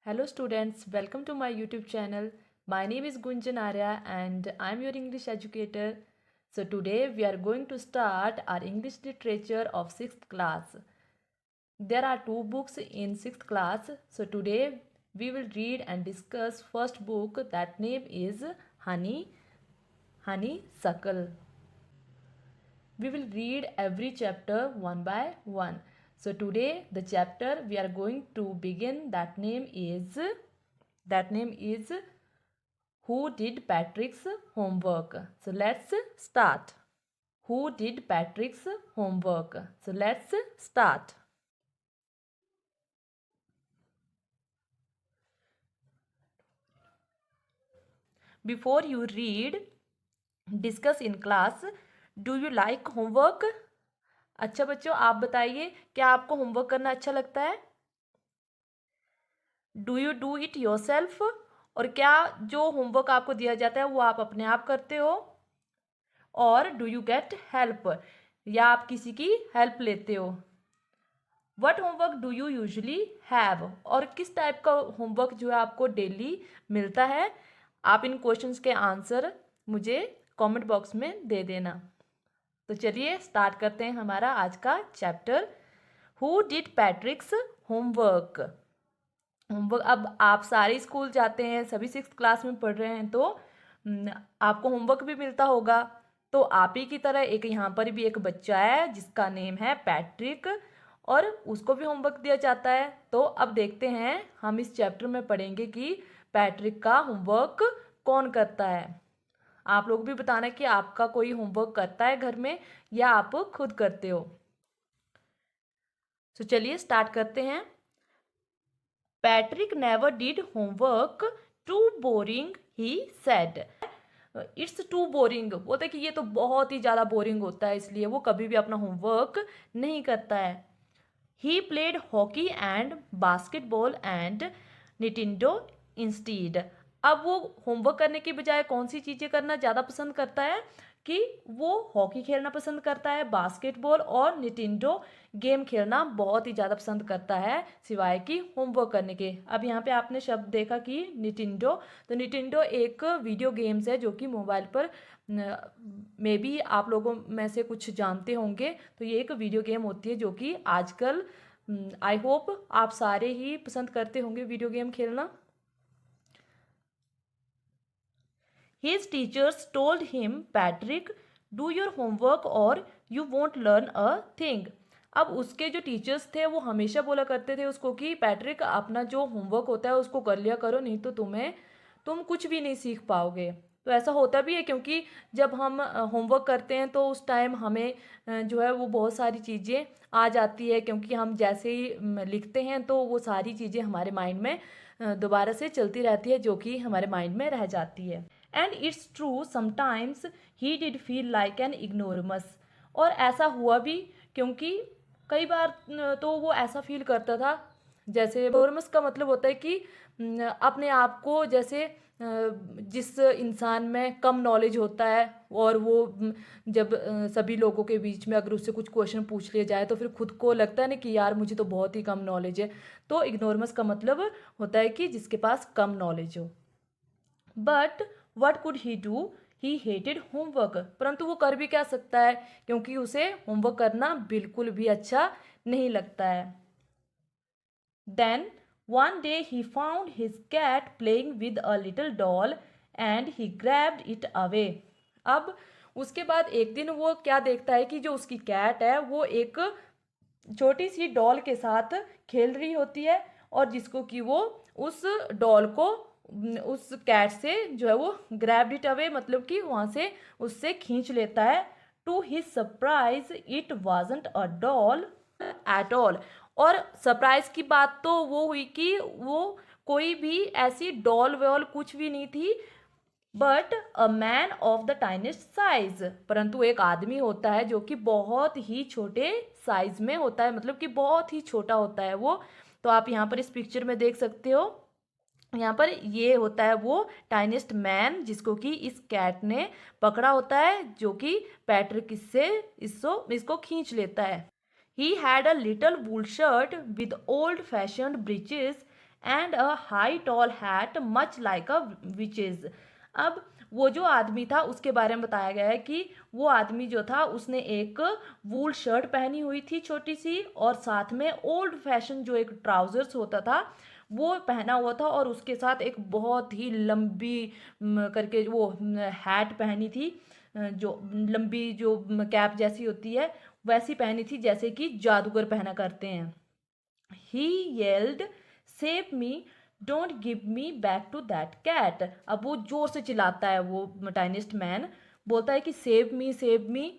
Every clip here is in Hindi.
Hello students, welcome to my YouTube channel. My name is Gunjan Arya and I'm your English educator. So today we are going to start our English literature of 6th class. There are two books in 6th class. So today we will read and discuss first book, that name is Honeysuckle. We will read every chapter one by one. So today the chapter we are going to begin, that name is Who Did Patrick's Homework. So let's start. Who did Patrick's homework? So let's start. Before you read, discuss in class. Do you like homework? अच्छा बच्चों, आप बताइए, क्या आपको होमवर्क करना अच्छा लगता है? Do you do it your self? और क्या जो होमवर्क आपको दिया जाता है वो आप अपने आप करते हो? और डू यू गेट हेल्प, या आप किसी की हेल्प लेते हो? What homework do you usually have, और किस टाइप का होमवर्क जो है आपको डेली मिलता है? आप इन क्वेश्चंस के आंसर मुझे कमेंट बॉक्स में दे देना। तो चलिए स्टार्ट करते हैं हमारा आज का चैप्टर, हु डिड पैट्रिक्स होमवर्क। अब आप सारे स्कूल जाते हैं, सभी 6th क्लास में पढ़ रहे हैं, तो आपको होमवर्क भी मिलता होगा। तो आप ही की तरह एक यहाँ पर भी एक बच्चा है जिसका नेम है पैट्रिक, और उसको भी होमवर्क दिया जाता है। तो अब देखते हैं, हम इस चैप्टर में पढ़ेंगे कि पैट्रिक का होमवर्क कौन करता है। आप लोग भी बताना कि आपका कोई होमवर्क करता है घर में या आप खुद करते हो। तो चलिए स्टार्ट करते हैं। Patrick never did homework, too boring he said. It's too boring बोलते कि ये तो बहुत ही ज़्यादा बोरिंग होता है, इसलिए वो कभी भी अपना होमवर्क नहीं करता है। He played hockey and basketball and Nintendo instead. अब वो होमवर्क करने की बजाय कौन सी चीज़ें करना ज़्यादा पसंद करता है? कि वो हॉकी खेलना पसंद करता है, बास्केटबॉल और निटिंडो गेम खेलना बहुत ही ज़्यादा पसंद करता है, सिवाय कि होमवर्क करने के। अब यहाँ पे आपने शब्द देखा कि निटिंडो, तो निटिंडो एक वीडियो गेम्स है जो कि मोबाइल पर मे बी आप लोगों में से कुछ जानते होंगे। तो ये एक वीडियो गेम होती है जो कि आजकल आई होप आप सारे ही पसंद करते होंगे वीडियो गेम खेलना। His teachers told him, Patrick, do your homework or you won't learn a thing. अब उसके जो टीचर्स थे वो हमेशा बोला करते थे उसको कि पैट्रिक अपना जो होमवर्क होता है उसको कर लिया करो, नहीं तो तुम कुछ भी नहीं सीख पाओगे। तो ऐसा होता भी है, क्योंकि जब हम होमवर्क करते हैं तो उस टाइम हमें जो है वो बहुत सारी चीज़ें आ जाती है, क्योंकि हम जैसे ही लिखते हैं तो वो सारी चीज़ें हमारे माइंड में दोबारा से चलती रहती है, जो कि हमारे माइंड में रह जाती है। And it's true sometimes he did feel like an ignoramus. और ऐसा हुआ भी, क्योंकि कई बार तो वो ऐसा फील करता था, जैसे इग्नोरमस का मतलब होता है कि अपने आप को जैसे जिस इंसान में कम नॉलेज होता है, और वो जब सभी लोगों के बीच में अगर उससे कुछ क्वेश्चन पूछ लिया जाए तो फिर खुद को लगता है ना कि यार मुझे तो बहुत ही कम नॉलेज है। तो इग्नोरमस का मतलब होता है कि जिसके पास कम नॉलेज हो। But what could he do, he hated homework. परंतु वो कर भी क्या सकता है, क्योंकि उसे होमवर्क करना बिल्कुल भी अच्छा नहीं लगता है। Then one day he found his cat playing with a little doll and he grabbed it away. अब उसके बाद एक दिन वो क्या देखता है कि जो उसकी कैट है वो एक छोटी सी डॉल के साथ खेल रही होती है, और जिसको कि वो उस डॉल को उस कैट से जो है वो ग्रैब्ड इट अवे, मतलब कि वहाँ से उससे खींच लेता है। To his surprise it wasn't a doll at all. और सरप्राइज की बात तो वो हुई कि वो कोई भी ऐसी डॉल वॉल कुछ भी नहीं थी, but a man of the tiniest size. परंतु एक आदमी होता है जो कि बहुत ही छोटे साइज में होता है, मतलब कि बहुत ही छोटा होता है वो। तो आप यहाँ पर इस पिक्चर में देख सकते हो, यहाँ पर ये होता है वो टाइनेस्ट मैन जिसको कि इस कैट ने पकड़ा होता है, जो कि पैट्रिक इसको खींच लेता है। He had a little wool shirt with old fashioned breeches and a high tall hat much like a witch's. अब वो जो आदमी था उसके बारे में बताया गया है कि वो आदमी जो था उसने एक वूल शर्ट पहनी हुई थी छोटी सी, और साथ में ओल्ड फैशन जो एक ट्राउजर्स होता था वो पहना हुआ था, और उसके साथ एक बहुत ही लंबी करके वो हैट पहनी थी, जो लंबी जो कैप जैसी होती है वैसी पहनी थी जैसे कि जादूगर पहना करते हैं। He yelled, save me, don't give me back to that cat. अब वो जोर से चिल्लाता है, वो टाइनिस्ट मैन बोलता है कि सेव मी,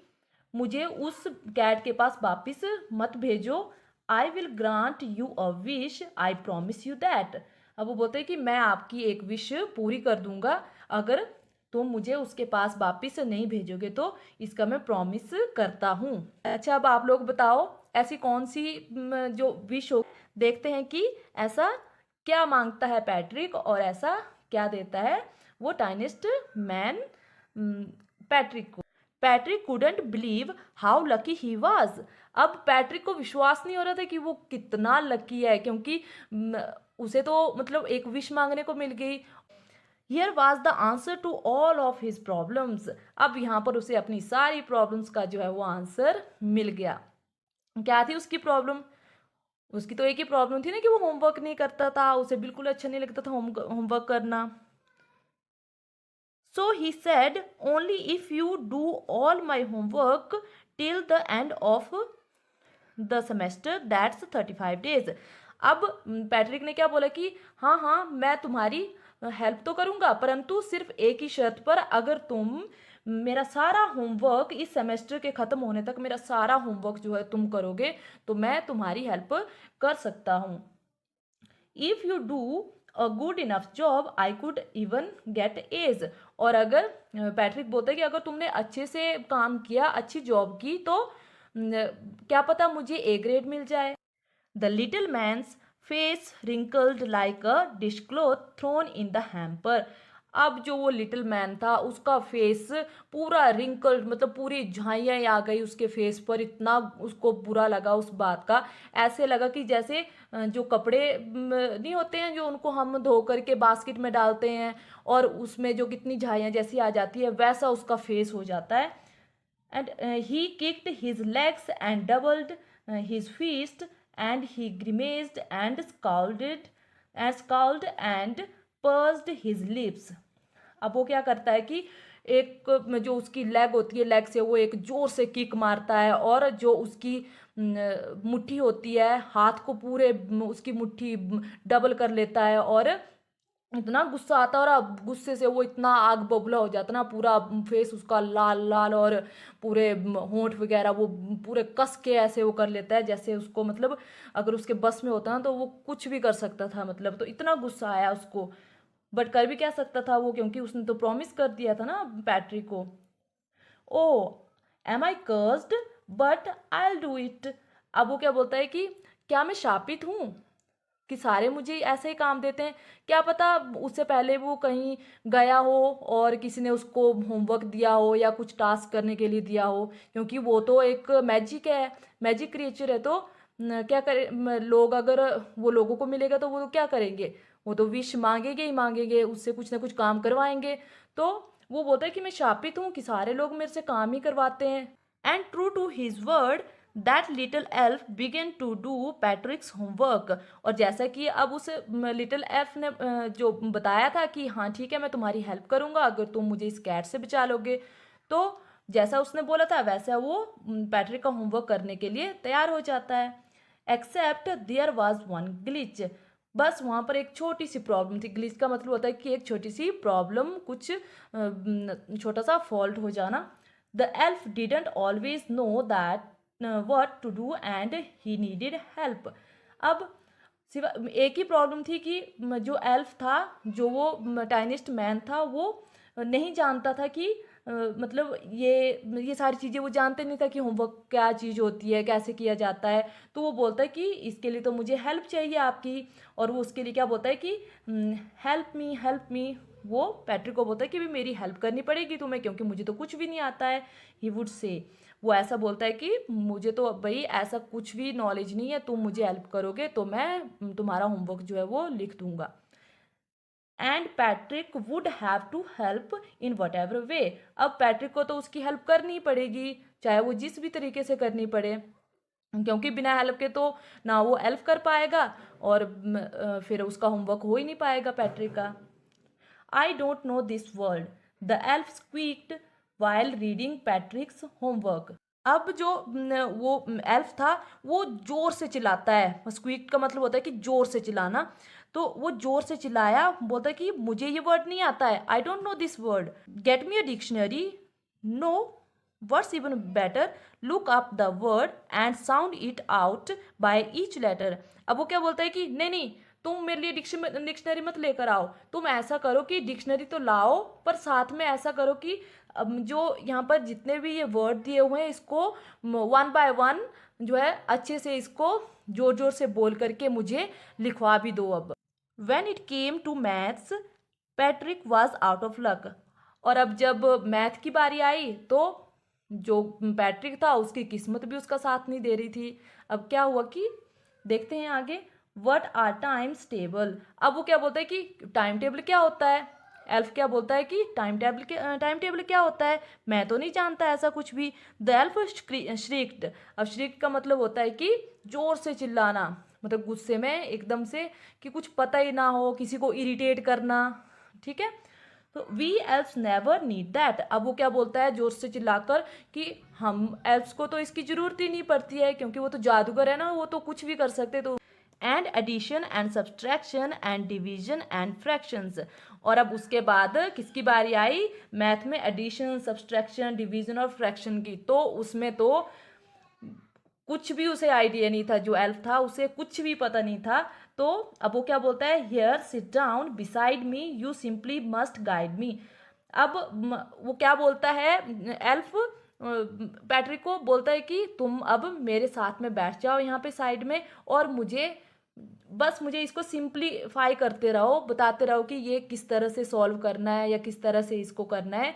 मुझे उस कैट के पास वापिस मत भेजो। I will grant you a wish, I promise you that. अब वो बोलते हैं कि मैं आपकी एक विश पूरी कर दूंगा अगर तुम मुझे उसके पास वापिस नहीं भेजोगे, तो इसका मैं प्रॉमिस करता हूँ। अच्छा, अब आप लोग बताओ ऐसी कौन सी जो विश हो, देखते हैं कि ऐसा क्या मांगता है पैट्रिक और ऐसा क्या देता है वो टाइनिस्ट मैन पैट्रिक को। Patrick couldn't believe how lucky he was. अब पैट्रिक को विश्वास नहीं हो रहा था कि वो कितना लकी है, क्योंकि उसे तो मतलब एक विश मांगने को मिल गई। Here was the answer to all of his problems. अब यहाँ पर उसे अपनी सारी प्रॉब्लम्स का जो है वो आंसर मिल गया। क्या थी उसकी प्रॉब्लम? उसकी तो एक ही प्रॉब्लम थी ना कि वो होमवर्क नहीं करता था, उसे बिल्कुल अच्छा नहीं लगता था होमवर्क करना। So he said, only if you do all my homework till the end of the semester, that's 35 days। अब पैट्रिक ने क्या बोला कि हाँ हाँ मैं तुम्हारी हेल्प तो करूँगा, परंतु सिर्फ एक ही शर्त पर, अगर तुम मेरा सारा होमवर्क इस सेमेस्टर के ख़त्म होने तक मेरा सारा होमवर्क जो है तुम करोगे तो मैं तुम्हारी हेल्प कर सकता हूँ। If you do a good enough job I could even get A's. और अगर पैट्रिक बोलता है कि अगर तुमने अच्छे से काम किया, अच्छी जॉब की, तो क्या पता मुझे ए ग्रेड मिल जाए। The little man's face wrinkled like a dish cloth thrown in the hamper. अब जो वो लिटिल मैन था उसका फेस पूरा रिंकल्ड, मतलब पूरी झाइयाँ आ गई उसके फेस पर, इतना उसको बुरा लगा उस बात का। ऐसे लगा कि जैसे जो कपड़े नहीं होते हैं जो उनको हम धो करके बास्केट में डालते हैं और उसमें जो कितनी झाइयाँ जैसी आ जाती है, वैसा उसका फेस हो जाता है। And he kicked his legs and doubled his fists, and he grimaced and scowled and pursed his lips। अब वो क्या करता है कि एक जो उसकी लेग होती है, लेग से वो एक जोर से किक मारता है, और जो उसकी मुट्ठी होती है हाथ को पूरे उसकी मुट्ठी डबल कर लेता है, और इतना गुस्सा आता है और अब गुस्से से वो इतना आग बबूला हो जाता ना, पूरा फेस उसका लाल लाल, और पूरे होंठ वगैरह वो पूरे कस के ऐसे वो कर लेता है जैसे उसको, मतलब अगर उसके बस में होता ना तो वो कुछ भी कर सकता था, मतलब तो इतना गुस्सा आया उसको। बट कर भी क्या सकता था वो, क्योंकि उसने तो प्रॉमिस कर दिया था ना पैट्रिक को। Oh am I cursed but I will do it. अब वो क्या बोलता है कि क्या मैं शापित हूँ कि सारे मुझे ऐसे ही काम देते हैं? क्या पता उससे पहले वो कहीं गया हो और किसी ने उसको होमवर्क दिया हो या कुछ टास्क करने के लिए दिया हो, क्योंकि वो तो एक मैजिक है, मैजिक क्रिएचर है, तो क्या करे लोग, अगर वो लोगों को मिलेगा तो वो क्या करेंगे, वो तो विश मांगेंगे ही मांगेंगे, उससे कुछ ना कुछ काम करवाएंगे। तो वो बोलता है कि मैं शापित हूँ कि सारे लोग मेरे से काम ही करवाते हैं। And true to his word that little elf began to do Patrick's homework. और जैसा कि अब उस लिटिल एल्फ ने जो बताया था कि हाँ ठीक है मैं तुम्हारी हेल्प करूँगा अगर तुम मुझे इस कैट से बचा लोगे, तो जैसा उसने बोला था वैसा वो पैट्रिक का होमवर्क करने के लिए तैयार हो जाता है। Except there was one glitch. बस वहाँ पर एक छोटी सी प्रॉब्लम थी। ग्लिच का मतलब होता है कि एक छोटी सी प्रॉब्लम, कुछ छोटा सा फॉल्ट हो जाना। The elf didn't always know that what to do and he needed help। अब सिवा एक ही प्रॉब्लम थी कि जो एल्फ था, जो वो टाइनिस्ट मैन था, वो नहीं जानता था कि मतलब ये सारी चीज़ें वो जानते नहीं था कि होमवर्क क्या चीज़ होती है, कैसे किया जाता है। तो वो बोलता है कि इसके लिए तो मुझे हेल्प चाहिए आपकी। और वो उसके लिए क्या बोलता है कि हेल्प मी। वो पैट्रिक को बोलता है कि भी मेरी हेल्प करनी पड़ेगी तुम्हें, क्योंकि मुझे तो कुछ भी नहीं आता है। ही वुड से, वो ऐसा बोलता है कि मुझे तो भाई ऐसा कुछ भी नॉलेज नहीं है, तुम मुझे हेल्प करोगे तो मैं तुम्हारा होमवर्क जो है वो लिख दूंगा। And Patrick would have to help in whatever way. अब पैट्रिक को तो उसकी हेल्प करनी पड़ेगी, चाहे वो जिस भी तरीके से करनी पड़े, क्योंकि बिना हेल्प के तो ना वो हेल्प कर पाएगा और फिर उसका होमवर्क हो ही नहीं पाएगा पैट्रिक का। I don't know this word, the elf squeaked while reading Patrick's homework. अब जो वो एल्फ था वो जोर से चिल्लाता है। स्क्वीक का मतलब होता है कि जोर से चिल्लाना। तो वो जोर से चिल्लाया, बोलता है कि मुझे ये वर्ड नहीं आता है, I don't know this word, get me a dictionary. No, what's even better, look up the word and sound it out by each letter। अब वो क्या बोलता है कि नहीं नहीं, तुम मेरे लिए डिक्शनरी मत लेकर आओ, तुम ऐसा करो कि डिक्शनरी तो लाओ, पर साथ में ऐसा करो कि अब जो यहाँ पर जितने भी ये वर्ड दिए हुए हैं इसको वन बाय वन जो है अच्छे से इसको जोर जोर से बोल करके मुझे लिखवा भी दो। अब when it came to maths Patrick was out of luck. और अब जब मैथ की बारी आई तो जो पैट्रिक था उसकी किस्मत भी उसका साथ नहीं दे रही थी। अब क्या हुआ कि देखते हैं आगे। What are times table. अब वो क्या बोलता है कि टाइम टेबल क्या होता है। एल्फ क्या बोलता है कि टाइम टेबल क्या होता है, मैं तो नहीं जानता ऐसा कुछ भी। The elf shrieked. अब श्रीक्ड का मतलब होता है कि जोर से चिल्लाना, मतलब गुस्से में एकदम से, कि कुछ पता ही ना हो, किसी को इरिटेट करना। ठीक है, तो we elves never need that. अब वो क्या बोलता है जोर से चिल्लाकर कि हम एल्फ्स को तो इसकी जरूरत ही नहीं पड़ती है, क्योंकि वो तो जादूगर है ना, वो तो कुछ भी कर सकते। तो and addition and subtraction and division and fractions. और अब उसके बाद किसकी बारी आई, मैथ में एडिशन सब्सट्रैक्शन डिवीजन और फ्रैक्शन की। तो उसमें तो कुछ भी उसे आइडिया नहीं था, जो एल्फ था उसे कुछ भी पता नहीं था। तो अब वो क्या बोलता है, here sit down beside me, you simply must guide me. अब वो क्या बोलता है, एल्फ पैट्रिक को बोलता है कि तुम अब मेरे साथ में बैठ जाओ यहाँ पे साइड में, और मुझे इसको सिंप्लीफाई करते रहो, बताते रहो कि ये किस तरह से सॉल्व करना है या किस तरह से इसको करना है।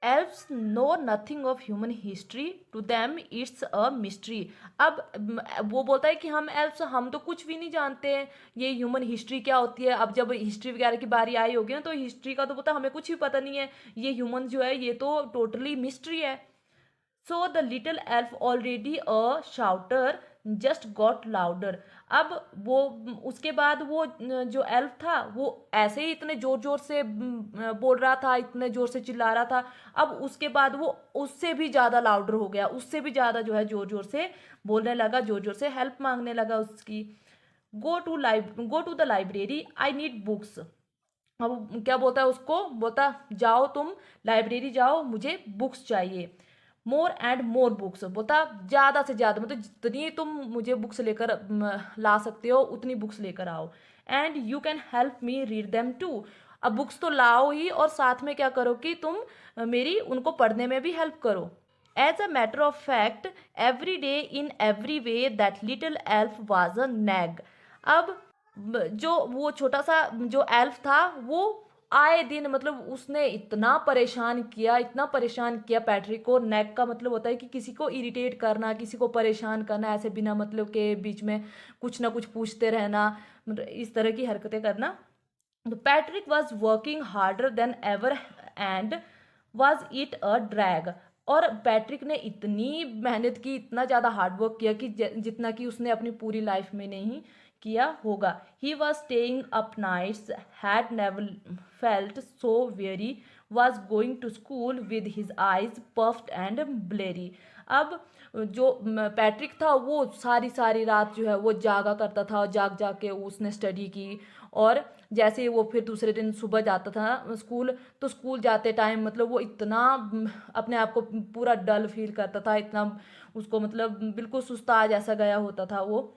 Elves know nothing of human history, to them it's a mystery। अब वो बोलता है कि हम एल्फ्स हम तो कुछ भी नहीं जानते हैं, ये ह्यूमन हिस्ट्री क्या होती है। अब जब हिस्ट्री वगैरह की बारी आई होगी ना, तो हिस्ट्री का तो पता, हमें कुछ भी पता नहीं है, ये ह्यूमन जो है ये तो टोटली मिस्ट्री है। So the little elf already a शाउटर just got louder. अब वो उसके बाद वो जो एल्फ था वो ऐसे ही इतने जोर जोर से बोल रहा था, इतने जोर से चिल्ला रहा था। अब उसके बाद वो उससे भी ज़्यादा लाउडर हो गया, उससे भी ज़्यादा जो है जोर जोर से बोलने लगा, जोर जोर से हेल्प मांगने लगा उसकी। Go to the library, I need books. अब क्या बोलता है उसको, बोलता जाओ तुम लाइब्रेरी जाओ, मुझे बुक्स चाहिए। मोर एंड मोर बुक्स, बोलता ज़्यादा से ज़्यादा, मतलब जितनी तुम मुझे बुक्स लेकर ला सकते हो उतनी बुक्स लेकर आओ। And you can help me read them too. अब बुक्स तो लाओ ही, और साथ में क्या करो कि तुम मेरी उनको पढ़ने में भी हेल्प करो। As a matter of fact every day in every way that little elf was a nag. अब जो वो छोटा सा जो एल्फ था वो आए दिन, मतलब उसने इतना परेशान किया, इतना परेशान किया पैट्रिक को। नेक का मतलब होता है कि किसी को इरिटेट करना, किसी को परेशान करना, ऐसे बिना मतलब के बीच में कुछ ना कुछ पूछते रहना, मतलब इस तरह की हरकतें करना। तो Patrick was working harder than ever and was it a drag. और पैट्रिक ने इतनी मेहनत की, इतना ज़्यादा हार्डवर्क किया कि जितना कि उसने अपनी पूरी लाइफ में नहीं किया होगा। He was staying up nights, had never felt so very, was going to school with his eyes puffed and bleary. अब जो पैट्रिक था वो सारी सारी रात जो है वो जागा करता था, और जाग जाग के उसने स्टडी की। और जैसे ही वो फिर दूसरे दिन सुबह जाता था स्कूल, तो स्कूल जाते टाइम मतलब वो इतना अपने आप को पूरा डल फील करता था, इतना उसको मतलब बिल्कुल सुस्ता जैसा गया होता था वो।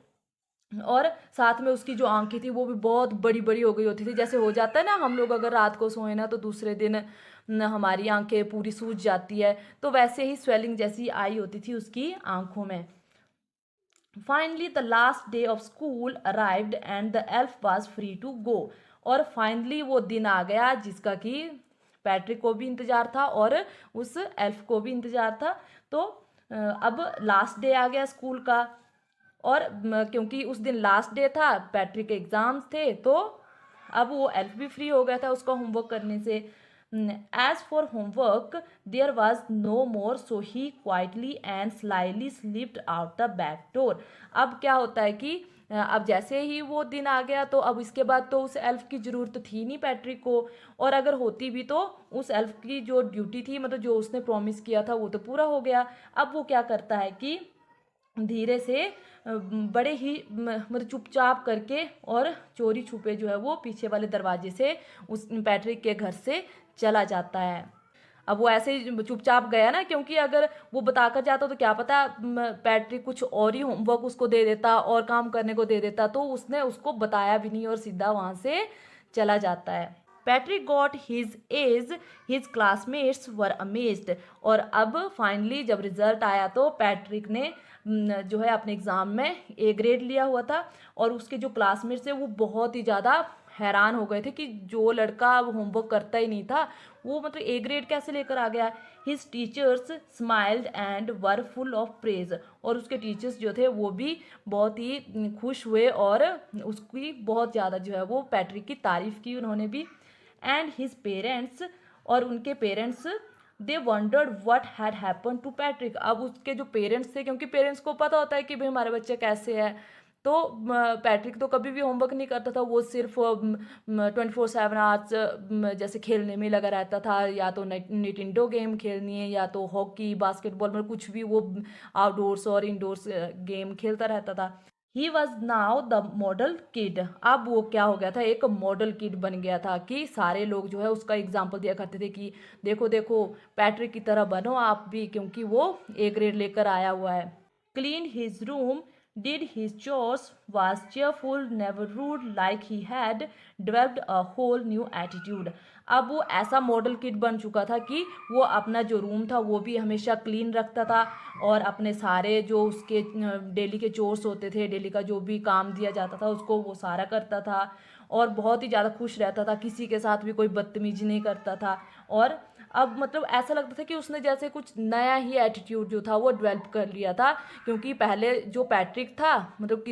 और साथ में उसकी जो आंखें थी वो भी बहुत बड़ी बड़ी हो गई होती थी, जैसे हो जाता है ना हम लोग अगर रात को सोए ना तो दूसरे दिन हमारी आंखें पूरी सूज जाती है, तो वैसे ही स्वेलिंग जैसी आई होती थी उसकी आंखों में। Finally the last day of school arrived and the elf was free to go. और फाइनली वो दिन आ गया जिसका कि पैट्रिक को भी इंतजार था और उस एल्फ को भी इंतजार था। तो अब लास्ट डे आ गया स्कूल का, और क्योंकि उस दिन लास्ट डे था, पैट्रिक के एग्जाम्स थे, तो अब वो एल्फ भी फ्री हो गया था उसका होमवर्क करने से। As for homework there was no more, so he quietly and slyly slipped out the back door. अब क्या होता है कि अब जैसे ही वो दिन आ गया तो अब इसके बाद तो उस एल्फ की ज़रूरत थी नहीं पैट्रिक को, और अगर होती भी तो उस एल्फ की जो ड्यूटी थी, मतलब जो उसने प्रॉमिस किया था वो तो पूरा हो गया। अब वो क्या करता है कि धीरे से बड़े ही मतलब चुपचाप करके और चोरी छुपे जो है वो पीछे वाले दरवाजे से उस पैट्रिक के घर से चला जाता है। अब वो ऐसे ही चुपचाप गया ना, क्योंकि अगर वो बताकर जाता तो क्या पता पैट्रिक कुछ और ही होमवर्क उसको दे देता और काम करने को दे देता, तो उसने उसको बताया भी नहीं और सीधा वहाँ से चला जाता है। Patrick got his age, his classmates were amazed. और अब फाइनली जब रिजल्ट आया तो पैट्रिक ने जो है अपने एग्ज़ाम में ए ग्रेड लिया हुआ था, और उसके जो क्लासमेट्स थे वो बहुत ही ज़्यादा हैरान हो गए थे कि जो लड़का अब होमवर्क करता ही नहीं था वो मतलब ए ग्रेड कैसे लेकर आ गया। His teachers smiled and were full of praise. और उसके टीचर्स जो थे वो भी बहुत ही खुश हुए और उसकी बहुत ज़्यादा जो है वो पैट्रिक की तारीफ़ की उन्होंने भी। एंड हिज पेरेंट्स, और उनके parents, they wondered what had happen to Patrick. अब उसके जो पेरेंट्स थे, क्योंकि पेरेंट्स को पता होता है कि भाई हमारे बच्चे कैसे है, तो पैट्रिक तो कभी भी होमवर्क नहीं करता था, वो सिर्फ 24/7 जैसे खेलने में लगा रहता था, या तो निटिंडो गेम खेलनी है या तो हॉकी बास्केटबॉल, मतलब कुछ भी वो आउटडोर्स और इंडोर्स गेम खेलता रहता था। He was now the model kid. अब वो क्या हो गया था, एक मॉडल किड बन गया था कि सारे लोग जो है उसका एग्जाम्पल दिया करते थे कि देखो देखो पैट्रिक की तरह बनो आप भी, क्योंकि वो ए ग्रेड लेकर आया हुआ है। Clean his room, did his chores, was cheerful, never rude, like he had developed a whole new attitude। अब वो ऐसा मॉडल किड बन चुका था कि वो अपना जो रूम था वो भी हमेशा क्लीन रखता था, और अपने सारे जो उसके डेली के चोर्स होते थे, डेली का जो भी काम दिया जाता था उसको वो सारा करता था, और बहुत ही ज़्यादा खुश रहता था, किसी के साथ भी कोई बदतमीजी नहीं करता था। और अब मतलब ऐसा लगता था कि उसने जैसे कुछ नया ही एटीट्यूड जो था वो डेवलप कर लिया था, क्योंकि पहले जो पैट्रिक था मतलब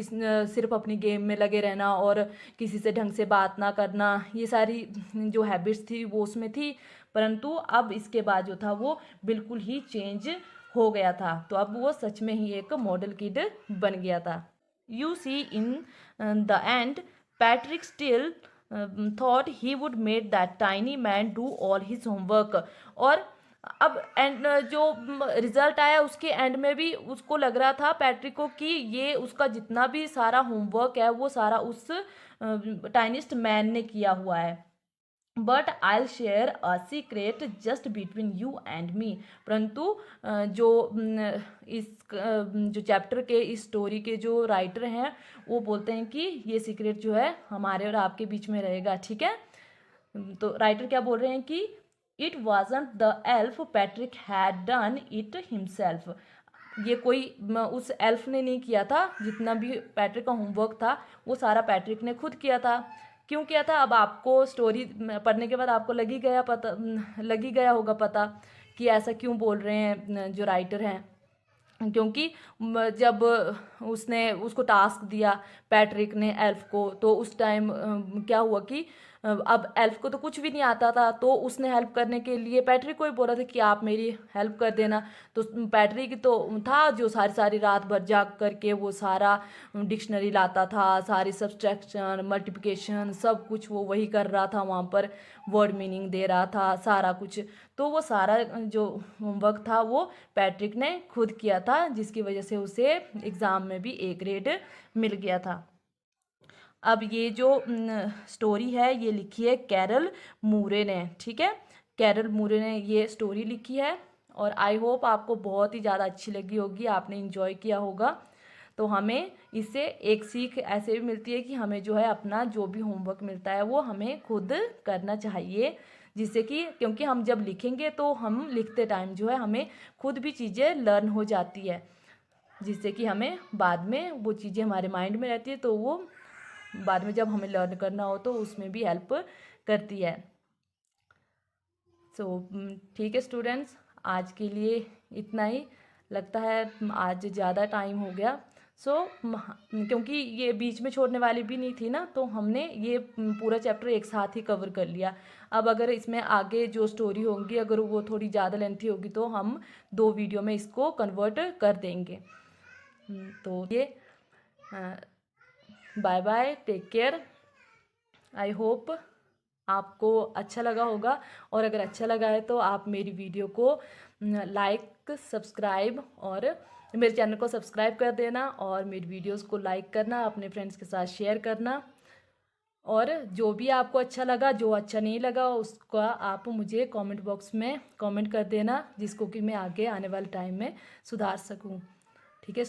सिर्फ अपनी गेम में लगे रहना और किसी से ढंग से बात ना करना, ये सारी जो हैबिट्स थी वो उसमें थी, परंतु अब इसके बाद जो था वो बिल्कुल ही चेंज हो गया था। तो अब वो सच में ही एक मॉडल किड बन गया था। You see in the end Patrick still thought he would made that tiny man do all his homework. और अब एंड जो रिजल्ट आया उसके एंड में भी उसको लग रहा था पैट्रिक को कि ये उसका जितना भी सारा होमवर्क है वो सारा उस टाइनिस्ट मैन ने किया हुआ है। But I share a secret just between you and me. परंतु जो जो चैप्टर के इस स्टोरी के जो राइटर हैं वो बोलते हैं कि ये सीक्रेट जो है हमारे और आपके बीच में रहेगा, ठीक है। तो राइटर क्या बोल रहे हैं कि it wasn't the elf, Patrick had done it himself. ये कोई उस एल्फ ने नहीं किया था, जितना भी पैट्रिक का होमवर्क था वो सारा पैट्रिक ने खुद किया था। क्यों किया था, अब आपको स्टोरी पढ़ने के बाद आपको लग ही गया होगा पता कि ऐसा क्यों बोल रहे हैं जो राइटर हैं। क्योंकि जब उसने उसको टास्क दिया पैट्रिक ने एल्फ को, तो उस टाइम क्या हुआ कि अब एल्फ को तो कुछ भी नहीं आता था, तो उसने हेल्प करने के लिए पैट्रिक को ही बोला था कि आप मेरी हेल्प कर देना। तो पैट्रिक तो था जो सारी सारी रात भर जाग करके वो सारा डिक्शनरी लाता था, सारी सब्सट्रैक्शन मल्टीप्लिकेशन सब कुछ वो वही कर रहा था, वहाँ पर वर्ड मीनिंग दे रहा था सारा कुछ। तो वो सारा जो होमवर्क था वो पैट्रिक ने खुद किया था, जिसकी वजह से उसे एग्ज़ाम में भी ए ग्रेड मिल गया था। अब ये जो स्टोरी है ये लिखी है कैरल मूरे ने, ठीक है। कैरल मूरे ने ये स्टोरी लिखी है और आई होप आपको बहुत ही ज़्यादा अच्छी लगी होगी, आपने इंजॉय किया होगा। तो हमें इससे एक सीख ऐसे भी मिलती है कि हमें जो है अपना जो भी होमवर्क मिलता है वो हमें खुद करना चाहिए, जिससे कि क्योंकि हम जब लिखेंगे तो हम लिखते टाइम जो है हमें खुद भी चीज़ें लर्न हो जाती है, जिससे कि हमें बाद में वो चीज़ें हमारे माइंड में रहती है, तो वो बाद में जब हमें लर्न करना हो तो उसमें भी हेल्प करती है। सो ठीक है स्टूडेंट्स, आज के लिए इतना ही। लगता है आज ज़्यादा टाइम हो गया। क्योंकि ये बीच में छोड़ने वाली भी नहीं थी ना, तो हमने ये पूरा चैप्टर एक साथ ही कवर कर लिया। अब अगर इसमें आगे जो स्टोरी होंगी अगर वो थोड़ी ज़्यादा लेंथी होगी तो हम 2 वीडियो में इसको कन्वर्ट कर देंगे। तो ये bye bye, take care. I hope आपको अच्छा लगा होगा, और अगर अच्छा लगा है तो आप मेरी वीडियो को लाइक, सब्सक्राइब और मेरे चैनल को सब्सक्राइब कर देना, और मेरी वीडियोस को लाइक करना, अपने फ्रेंड्स के साथ शेयर करना, और जो भी आपको अच्छा लगा, जो अच्छा नहीं लगा उसका आप मुझे कमेंट बॉक्स में कमेंट कर देना, जिसको कि मैं आगे आने वाले टाइम में सुधार सकूं। ठीक है।